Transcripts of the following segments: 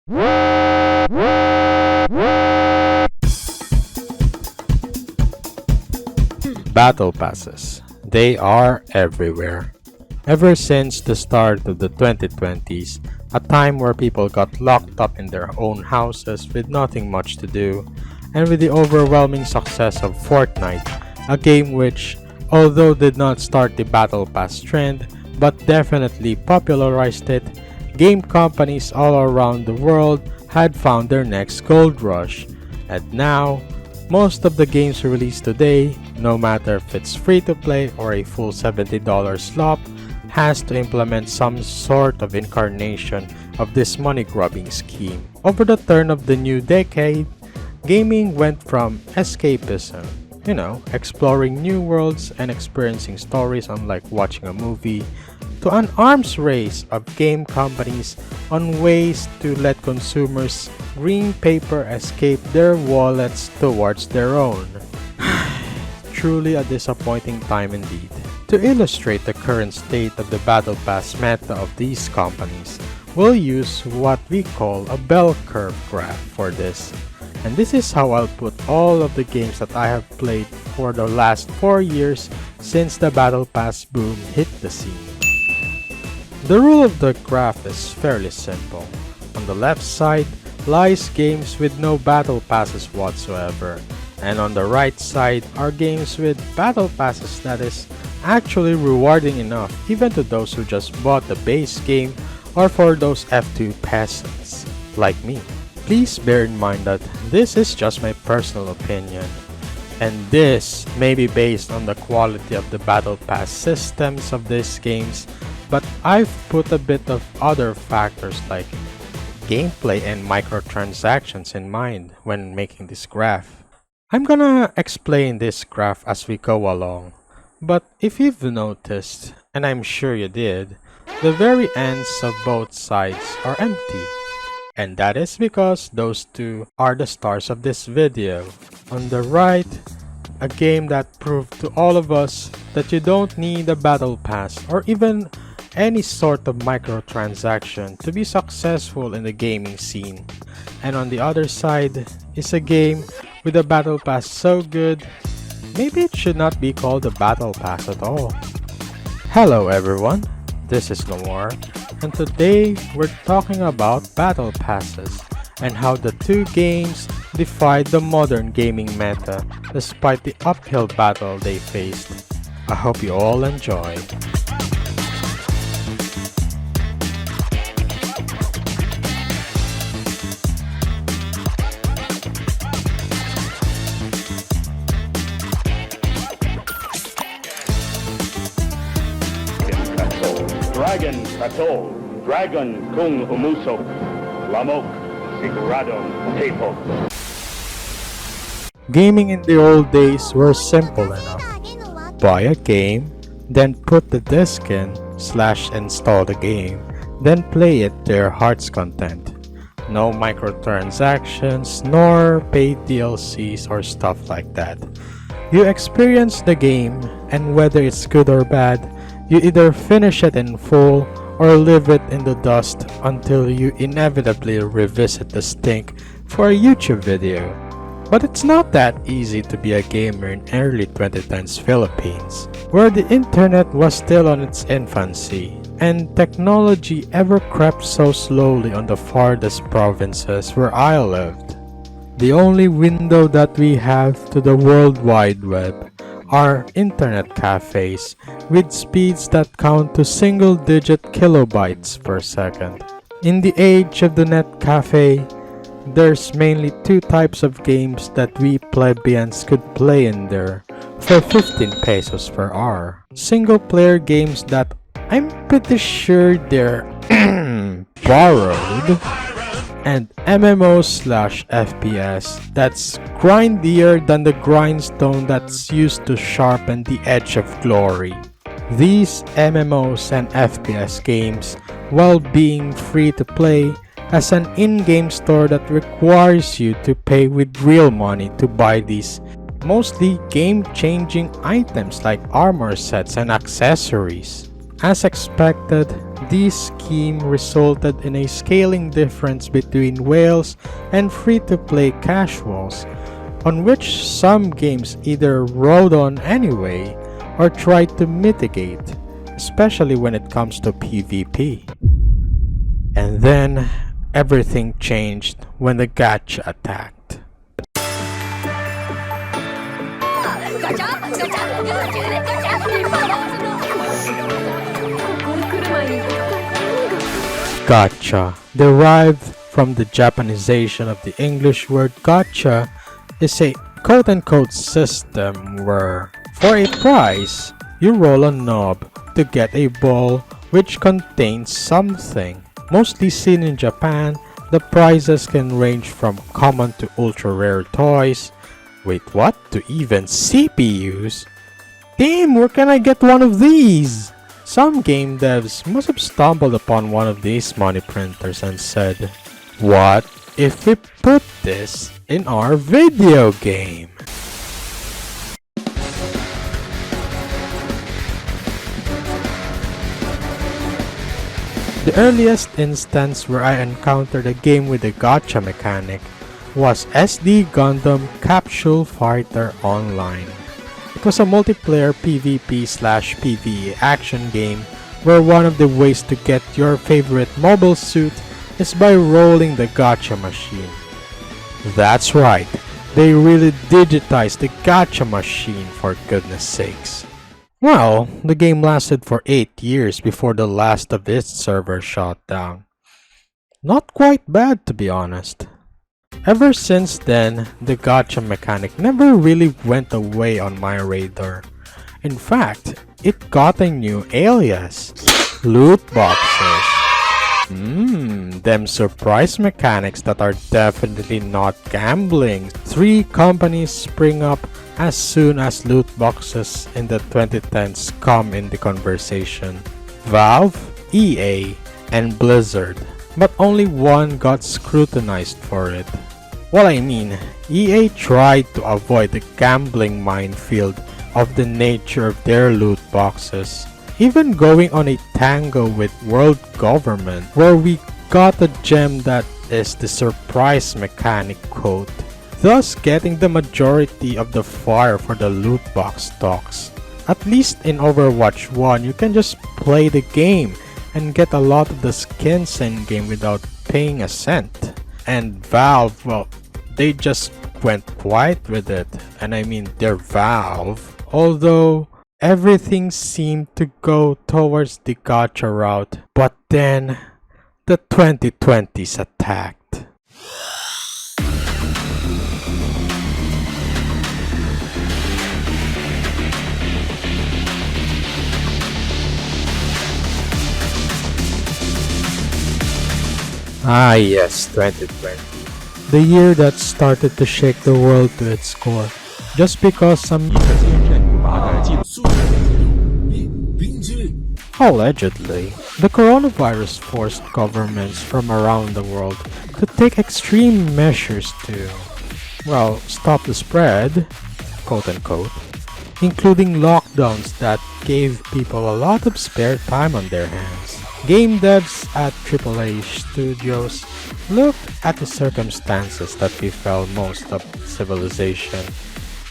Battle passes. They are everywhere. Ever since the start of the 2020s, a time where people got locked up in their own houses with nothing much to do, and with the overwhelming success of Fortnite, a game which, although did not start the Battle Pass trend, but definitely popularized it, game companies all around the world had found their next gold rush. And now, most of the games released today, no matter if it's free to play or a full $70 slop, has to implement some sort of incarnation of this money-grubbing scheme. Over the turn of the new decade, gaming went from escapism, exploring new worlds and experiencing stories unlike watching a movie, to an arms race of game companies on ways to let consumers green paper escape their wallets towards their own. Truly a disappointing time indeed. To illustrate the current state of the Battle Pass meta of these companies, we'll use what we call a bell curve graph for this. And this is how I'll put all of the games that I have played for the last 4 years since the Battle Pass boom hit the scene. The rule of the graph is fairly simple. On the left side lies games with no Battle Passes whatsoever, and on the right side are games with Battle Passes that is actually rewarding enough even to those who just bought the base game or for those F2 peasants like me. Please bear in mind that this is just my personal opinion, and this may be based on the quality of the Battle Pass systems of these games, but I've put a bit of other factors like gameplay and microtransactions in mind when making this graph. I'm gonna explain this graph as we go along, but if you've noticed, and I'm sure you did, the very ends of both sides are empty. And that is because those two are the stars of this video. On the right, a game that proved to all of us that you don't need a Battle Pass or even any sort of microtransaction to be successful in the gaming scene. And on the other side is a game with a Battle Pass so good, maybe it should not be called a Battle Pass at all. Hello everyone, this is Noir, and today we're talking about Battle Passes and how the two games defied the modern gaming meta despite the uphill battle they faced. I hope you all enjoy. Dragon Katol, Dragon Kung Umusok, Lamok, Siguradong Tepo. Gaming in the old days were simple enough. Buy a game, then put the disc in, /install the game, then play it to your heart's content. No microtransactions, nor paid DLCs or stuff like that. You experience the game, and whether it's good or bad, you either finish it in full or leave it in the dust until you inevitably revisit the stink for a YouTube video. But it's not that easy to be a gamer in early 2010s Philippines, where the internet was still on its infancy, and technology ever crept so slowly on the farthest provinces where I lived. The only window that we have to the World Wide Web are internet cafes with speeds that count to single-digit kilobytes per second. In the age of the net cafe, there's mainly two types of games that we plebeians could play in there for 15 pesos per hour. Single-player games that I'm pretty sure they're borrowed, and MMOs/FPS that's grindier than the grindstone that's used to sharpen the edge of glory. These MMOs and FPS games, while being free to play, has an in-game store that requires you to pay with real money to buy these mostly game-changing items like armor sets and accessories. As expected, This scheme resulted in a scaling difference between whales and free-to-play casuals, on which some games either rode on anyway or tried to mitigate, especially when it comes to PvP. And then, everything changed when the gacha attacked. Gacha, derived from the Japanization of the English word gacha, is a quote-unquote system where, for a prize, you roll a knob to get a ball which contains something. Mostly seen in Japan, the prizes can range from common to ultra-rare toys. Wait, what? To even CPUs? Damn, where can I get one of these? Some game devs must have stumbled upon one of these money printers and said, what if we put this in our video game? The earliest instance where I encountered a game with a gacha mechanic was SD Gundam Capsule Fighter Online. It was a multiplayer PvP/PvE action game where one of the ways to get your favorite mobile suit is by rolling the gacha machine. That's right, they really digitized the gacha machine, for goodness sakes. Well, the game lasted for 8 years before the last of its server shut down. Not quite bad, to be honest. Ever since then, the gacha mechanic never really went away on my radar. In fact, it got a new alias: loot boxes. Them surprise mechanics that are definitely not gambling. 3 companies spring up as soon as loot boxes in the 2010s come in the conversation: Valve, EA, and Blizzard. But only one got scrutinized for it. Well, I mean, EA tried to avoid the gambling minefield of the nature of their loot boxes, even going on a tango with world government, where we got a gem that is the surprise mechanic quote, thus getting the majority of the fire for the loot box talks. At least in Overwatch 1, you can just play the game and get a lot of the skins in game without paying a cent. And Valve, well, they just went quiet with it. And I mean, they're Valve. Although everything seemed to go towards the gacha route. But then, the 2020s attacked. Ah yes, 2020. The year that started to shake the world to its core. Just because some allegedly, the coronavirus forced governments from around the world to take extreme measures to, well, stop the spread, quote unquote, including lockdowns that gave people a lot of spare time on their hands. Game devs at AAA studios looked at the circumstances that befell most of civilization,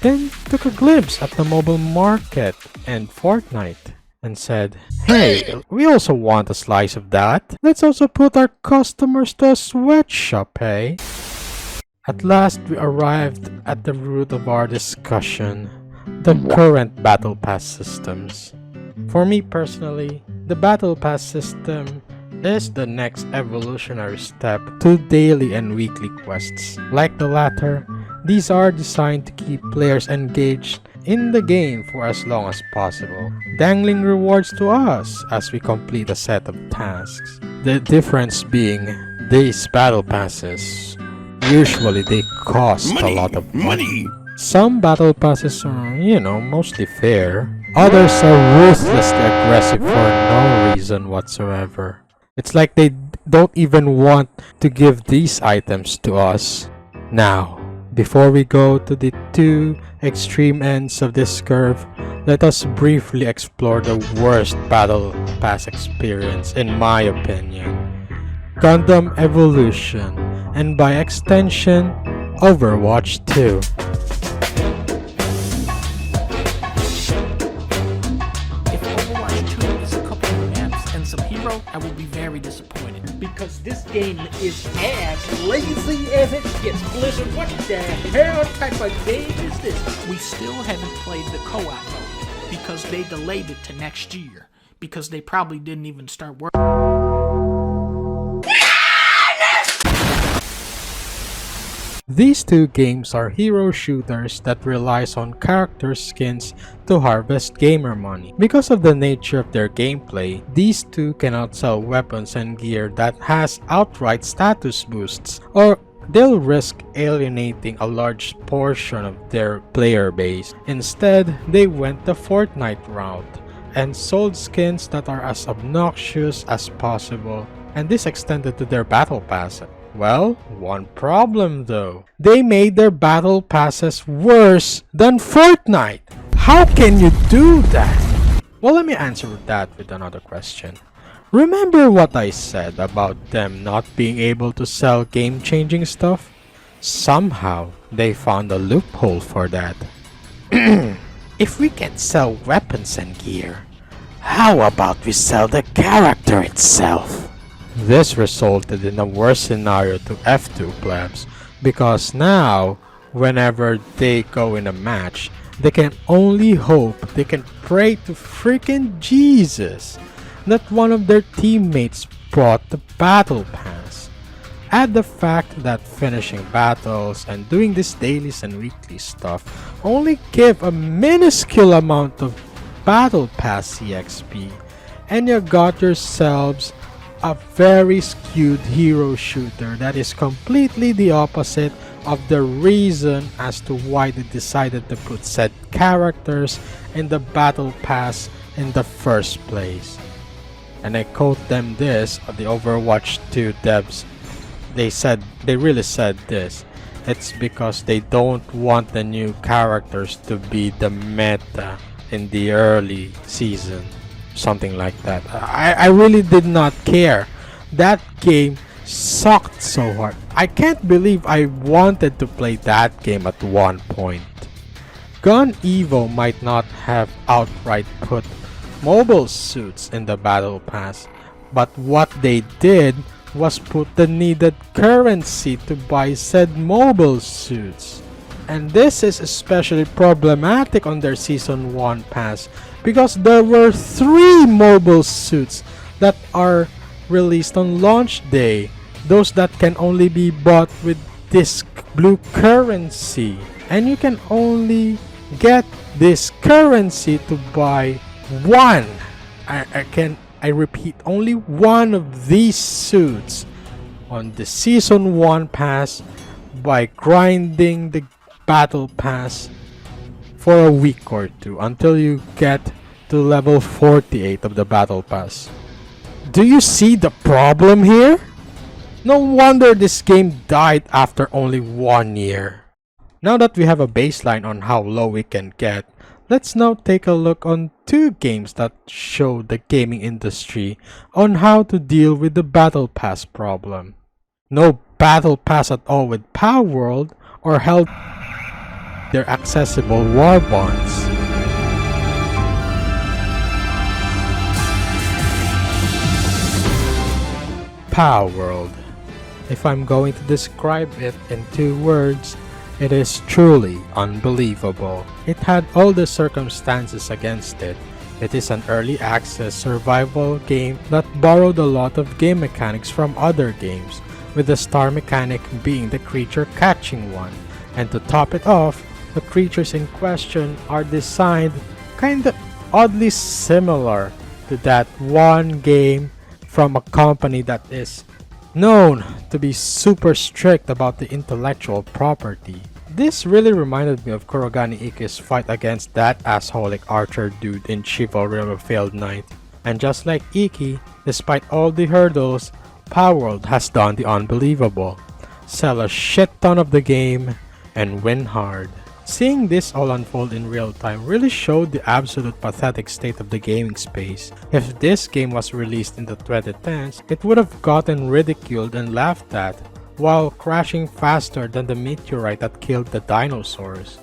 then took a glimpse at the mobile market and Fortnite, and said, hey, we also want a slice of that. Let's also put our customers to a sweatshop, hey? At last we arrived at the root of our discussion, the current Battle Pass systems. For me personally, the Battle Pass system is the next evolutionary step to daily and weekly quests. Like the latter, these are designed to keep players engaged in the game for as long as possible, dangling rewards to us as we complete a set of tasks. The difference being, these Battle Passes, usually they cost a lot of money. Some Battle Passes are, mostly fair. Others are ruthlessly aggressive for no reason whatsoever. It's like they don't even want to give these items to us. Now, before we go to the two extreme ends of this curve, let us briefly explore the worst Battle Pass experience in my opinion. Gundam Evolution, and by extension, Overwatch 2. If Overwatch 2 is a couple of maps and some hero, I will be very disappointed. Because this game is as lazy as it gets. Blizzard, what the hell type of game is this? We still haven't played the co-op mode because they delayed it to next year because they probably didn't even start working. These two games are hero shooters that relies on character skins to harvest gamer money. Because of the nature of their gameplay, these two cannot sell weapons and gear that has outright status boosts, or they'll risk alienating a large portion of their player base. Instead, they went the Fortnite route and sold skins that are as obnoxious as possible, and this extended to their battle pass. Well, one problem though. They made their battle passes worse than Fortnite. How can you do that? Well, let me answer that with another question. Remember what I said about them not being able to sell game-changing stuff? Somehow, they found a loophole for that. If we can sell weapons and gear, how about we sell the character itself? This resulted in a worse scenario to F2 plebs, because now, whenever they go in a match, they can only hope, they can pray to freaking Jesus that one of their teammates brought the battle pass. Add the fact that finishing battles and doing these dailies and weekly stuff only give a minuscule amount of battle pass EXP, and you got yourselves a very skewed hero shooter that is completely the opposite of the reason as to why they decided to put said characters in the battle pass in the first place. And I quote them this, the Overwatch 2 devs, they really said this: it's because they don't want the new characters to be the meta in the early season. Something like that. I really did not care. That game sucked so hard. I can't believe I wanted to play that game at one point. Gun Evo might not have outright put mobile suits in the battle pass, but what they did was put the needed currency to buy said mobile suits. And this is especially problematic on their Season 1 pass, because there were 3 mobile suits that are released on launch day, those that can only be bought with this blue currency, and you can only get this currency to buy one, I repeat, only one of these suits on the Season 1 pass by grinding the battle pass for a week or two until you get to level 48 of the battle pass. Do you see the problem here? No wonder this game died after only 1 year. Now that we have a baseline on how low we can get, let's now take a look on 2 games that show the gaming industry on how to deal with the battle pass problem. No battle pass at all with Power World, or held their accessible war bonds. Power World. If I'm going to describe it in 2 words, it is truly unbelievable. It had all the circumstances against it. It is an early access survival game that borrowed a lot of game mechanics from other games, with the star mechanic being the creature catching one. And to top it off, the creatures in question are designed kinda oddly similar to that one game from a company that is known to be super strict about the intellectual property. This really reminded me of Kurogane Ikki's fight against that assholic archer dude in Chivalry of a Failed Knight. And just like Ikki, despite all the hurdles, Power World has done the unbelievable. Sell a shit ton of the game and win hard. Seeing this all unfold in real time really showed the absolute pathetic state of the gaming space. If this game was released in the 2010s, it would have gotten ridiculed and laughed at, while crashing faster than the meteorite that killed the dinosaurs.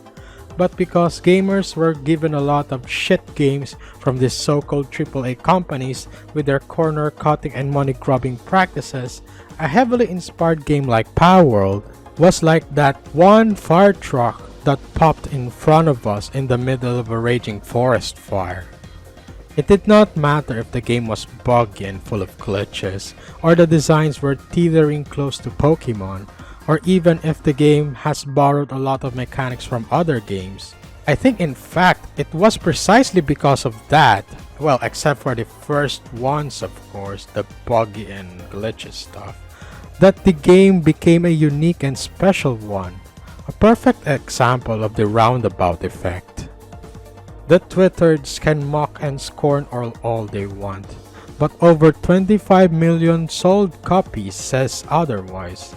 But because gamers were given a lot of shit games from these so-called AAA companies with their corner-cutting and money-grubbing practices, a heavily inspired game like Palworld was like that one fire truck that popped in front of us in the middle of a raging forest fire. It did not matter if the game was buggy and full of glitches, or the designs were teetering close to Pokemon, or even if the game has borrowed a lot of mechanics from other games. I think in fact, it was precisely because of that, well except for the first ones of course, the buggy and glitchy stuff, that the game became a unique and special one. A perfect example of the roundabout effect. The Twitterds can mock and scorn all they want, but over 25 million sold copies says otherwise.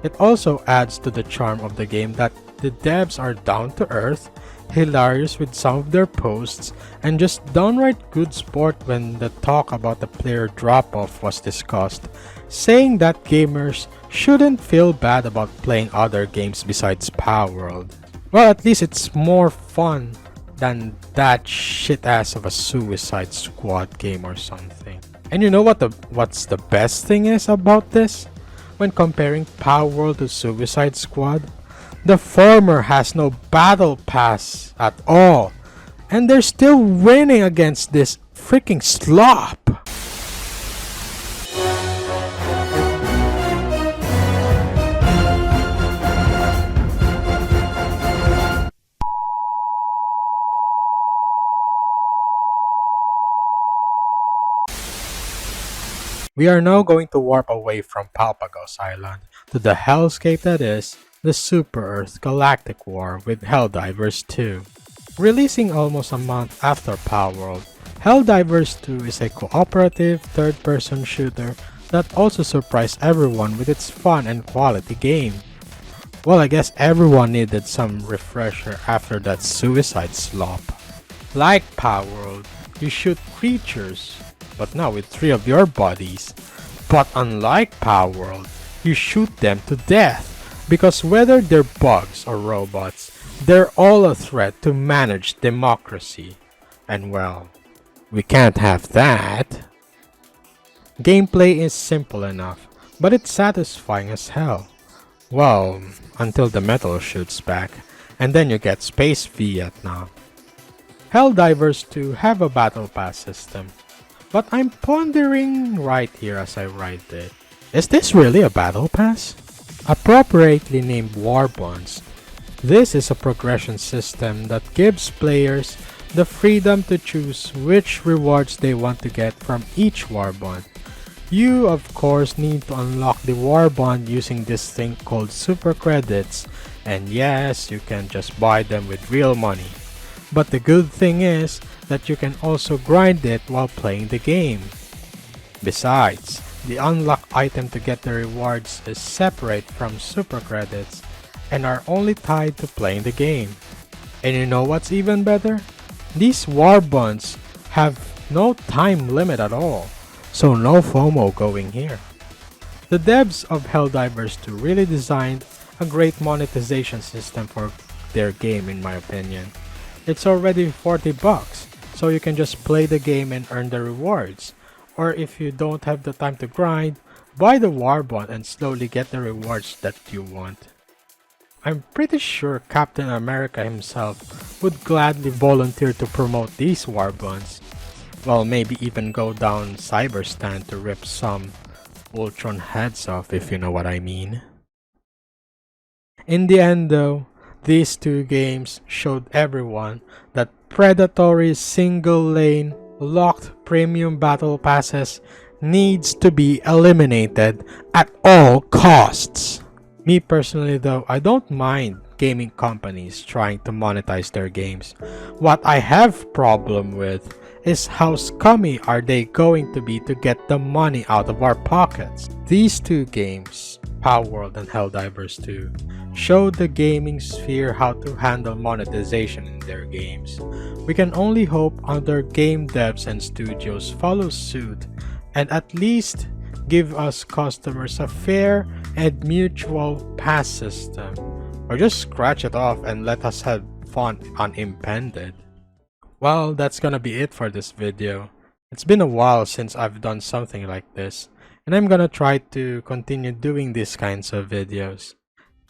It also adds to the charm of the game that the devs are down to earth, hilarious with some of their posts, and just downright good sport when the talk about the player drop-off was discussed, saying that gamers shouldn't feel bad about playing other games besides Palworld. Well, at least it's more fun than that shit ass of a Suicide Squad game or something. And you know what's the best thing is about this? When comparing Palworld to Suicide Squad, the former has no battle pass at all, and they're still winning against this freaking slop. We are now going to warp away from Palpagos Island to the hellscape that is the Super Earth Galactic War with Helldivers 2. Releasing almost a month after Palworld, Helldivers 2 is a cooperative third-person shooter that also surprised everyone with its fun and quality game. Well, I guess everyone needed some refresher after that suicide slop. Like Palworld, you shoot creatures, but now with 3 of your bodies. But unlike Palworld, you shoot them to death, because whether they're bugs or robots, they're all a threat to managed democracy. And well, we can't have that. Gameplay is simple enough, but it's satisfying as hell. Well, until the metal shoots back, and then you get Space Vietnam. Helldivers 2 have a Battlepass system, but I'm pondering right here as I write it. Is this really a Battle Pass? Appropriately named War Bonds, this is a progression system that gives players the freedom to choose which rewards they want to get from each War Bond. You of course need to unlock the War Bond using this thing called Super Credits, and yes, you can just buy them with real money. But the good thing is that you can also grind it while playing the game. Besides, the unlock item to get the rewards is separate from Super Credits and are only tied to playing the game. And you know what's even better? These War Bonds have no time limit at all, so no FOMO going here. The devs of Helldivers 2 really designed a great monetization system for their game in my opinion. It's already $40, so you can just play the game and earn the rewards. Or if you don't have the time to grind, buy the War Bond and slowly get the rewards that you want. I'm pretty sure Captain America himself would gladly volunteer to promote these War Bonds. Well, maybe even go down Cyberstan to rip some Ultron heads off, if you know what I mean. In the end though, these two games showed everyone that predatory single-lane locked premium battle passes needs to be eliminated at all costs. Me personally though, I don't mind gaming companies trying to monetize their games. What I have problem with is how scummy are they going to be to get the money out of our pockets. These two games Palworld and Helldivers 2 showed the gaming sphere how to handle monetization in their games. We can only hope other game devs and studios follow suit and at least give us customers a fair and mutual pass system, or just scratch it off and let us have fun unimpeded. Well, that's gonna be it for this video. It's been a while since I've done something like this, and I'm gonna try to continue doing these kinds of videos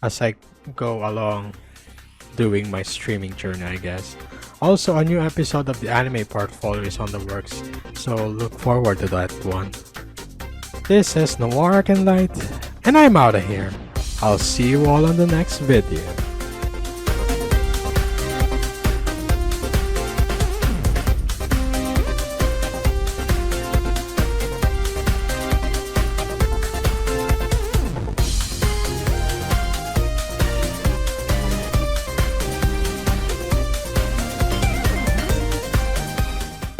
as I go along doing my streaming journey, I guess. Also, a new episode of the anime portfolio is on the works, so look forward to that one. This is Noir and Light, and I'm out of here. I'll see you all on the next video.